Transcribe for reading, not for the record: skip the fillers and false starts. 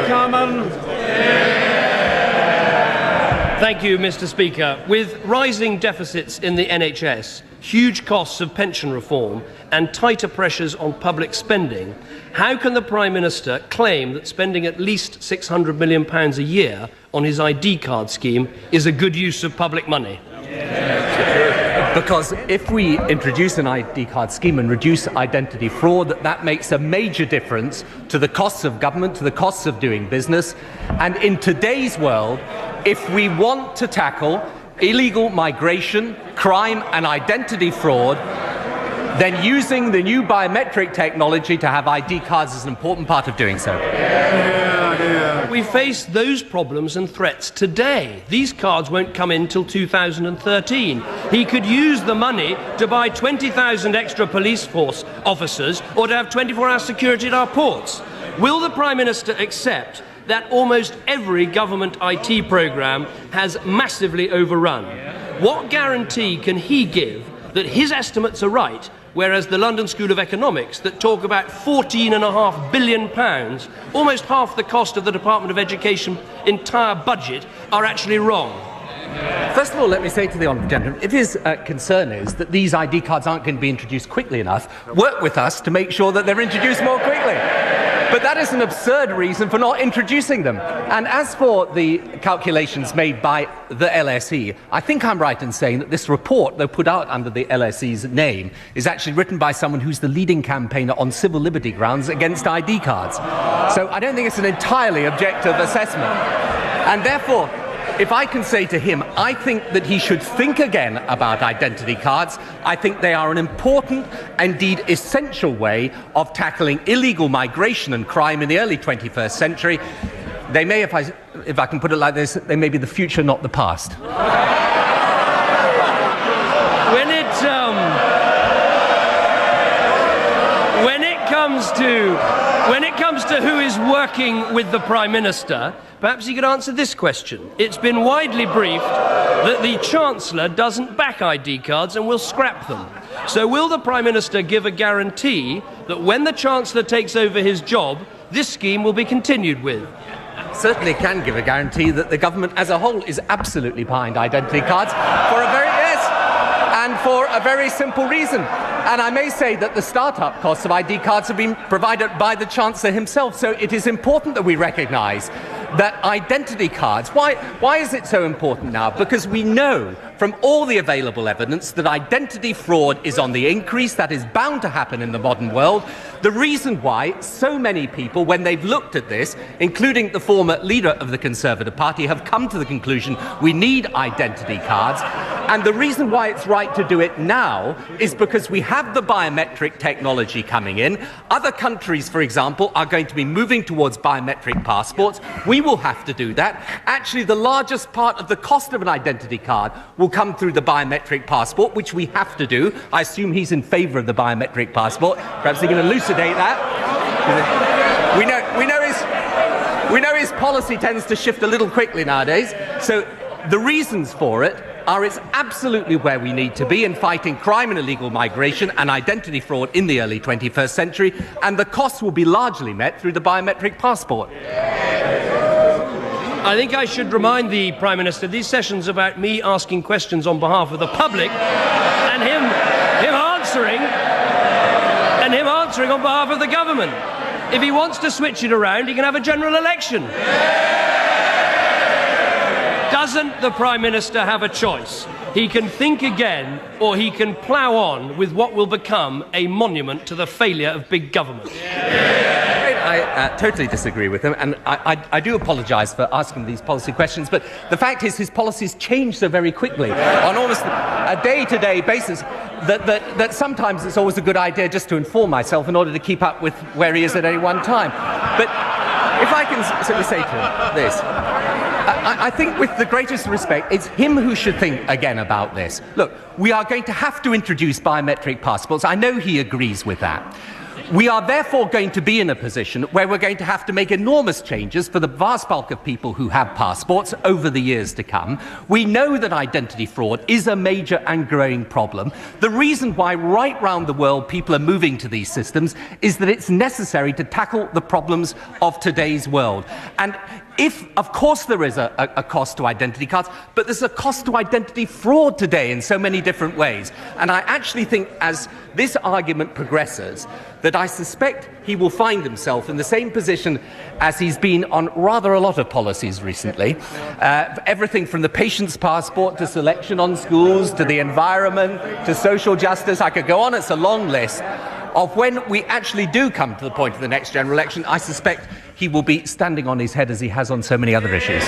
Common. Thank you, Mr. Speaker. With rising deficits in the NHS, huge costs of pension reform and tighter pressures on public spending, how can the Prime Minister claim that spending at least £600 million a year on his ID card scheme is a good use of public money? Because if we introduce an ID card scheme and reduce identity fraud, that makes a major difference to the costs of government, to the costs of doing business. And in today's world, if we want to tackle illegal migration, crime and identity fraud, then using the new biometric technology to have ID cards is an important part of doing so. We face those problems and threats today. These cards won't come in till 2013. He could use the money to buy 20,000 extra police force officers or to have 24-hour security at our ports. Will the Prime Minister accept that almost every government IT programme has massively overrun? What guarantee can he give that his estimates are right, whereas the London School of Economics that talk about £14.5 billion, almost half the cost of the Department of Education's entire budget, are actually wrong? First of all, let me say to the honourable gentleman, if his concern is that these ID cards aren't going to be introduced quickly enough, work with us to make sure that they're introduced more quickly. But that is an absurd reason for not introducing them. And as for the calculations made by the LSE, I think I'm right in saying that this report, though put out under the LSE's name, is actually written by someone who's the leading campaigner on civil liberty grounds against ID cards. So I don't think it's an entirely objective assessment. And therefore, if I can say to him, I think that he should think again about identity cards. I think they are an important, indeed essential way of tackling illegal migration and crime in the early 21st century. They may, if I can put it like this, they may be the future, not the past. When it comes to who is working with the Prime Minister, perhaps he could answer this question. It's been widely briefed that the Chancellor doesn't back ID cards and will scrap them. So will the Prime Minister give a guarantee that when the Chancellor takes over his job, this scheme will be continued with? Certainly can give a guarantee that the government as a whole is absolutely behind identity cards for a very simple reason. And I may say that the start-up costs of ID cards have been provided by the Chancellor himself. So it is important that we recognise that identity cards, why is it so important now? Because we know from all the available evidence that identity fraud is on the increase. That is bound to happen in the modern world. The reason why so many people, when they've looked at this, including the former leader of the Conservative Party, have come to the conclusion we need identity cards. And the reason why it's right to do it now is because we have the biometric technology coming in. Other countries, for example, are going to be moving towards biometric passports. We will have to do that. Actually, the largest part of the cost of an identity card will come through the biometric passport, which we have to do. I assume he's in favour of the biometric passport. Perhaps he can elucidate that. We know his policy tends to shift a little quickly nowadays. So the reasons for it are it's absolutely where we need to be in fighting crime and illegal migration and identity fraud in the early 21st century, and the costs will be largely met through the biometric passport. I think I should remind the Prime Minister these sessions about me asking questions on behalf of the public and him answering on behalf of the government. If he wants to switch it around, he can have a general election. Doesn't the Prime Minister have a choice? He can think again, or he can plough on with what will become a monument to the failure of big government. I totally disagree with him, and I do apologise for asking these policy questions, but the fact is his policies change so very quickly on almost a day-to-day basis that sometimes it's always a good idea just to inform myself in order to keep up with where he is at any one time. But if I can simply say to him this, I think with the greatest respect, it's him who should think again about this. Look, we are going to have to introduce biometric passports. I know he agrees with that. We are therefore going to be in a position where we're going to have to make enormous changes for the vast bulk of people who have passports over the years to come. We know that identity fraud is a major and growing problem. The reason why right round the world people are moving to these systems is that it's necessary to tackle the problems of today's world. And if, of course, there is a cost to identity cards, but there's a cost to identity fraud today in so many different ways. And I actually think as this argument progresses, that I suspect he will find himself in the same position as he's been on rather a lot of policies recently. Everything from the patient's passport to selection on schools, to the environment, to social justice. I could go on, it's a long list. Of when we actually do come to the point of the next general election, I suspect he will be standing on his head as he has on so many other issues.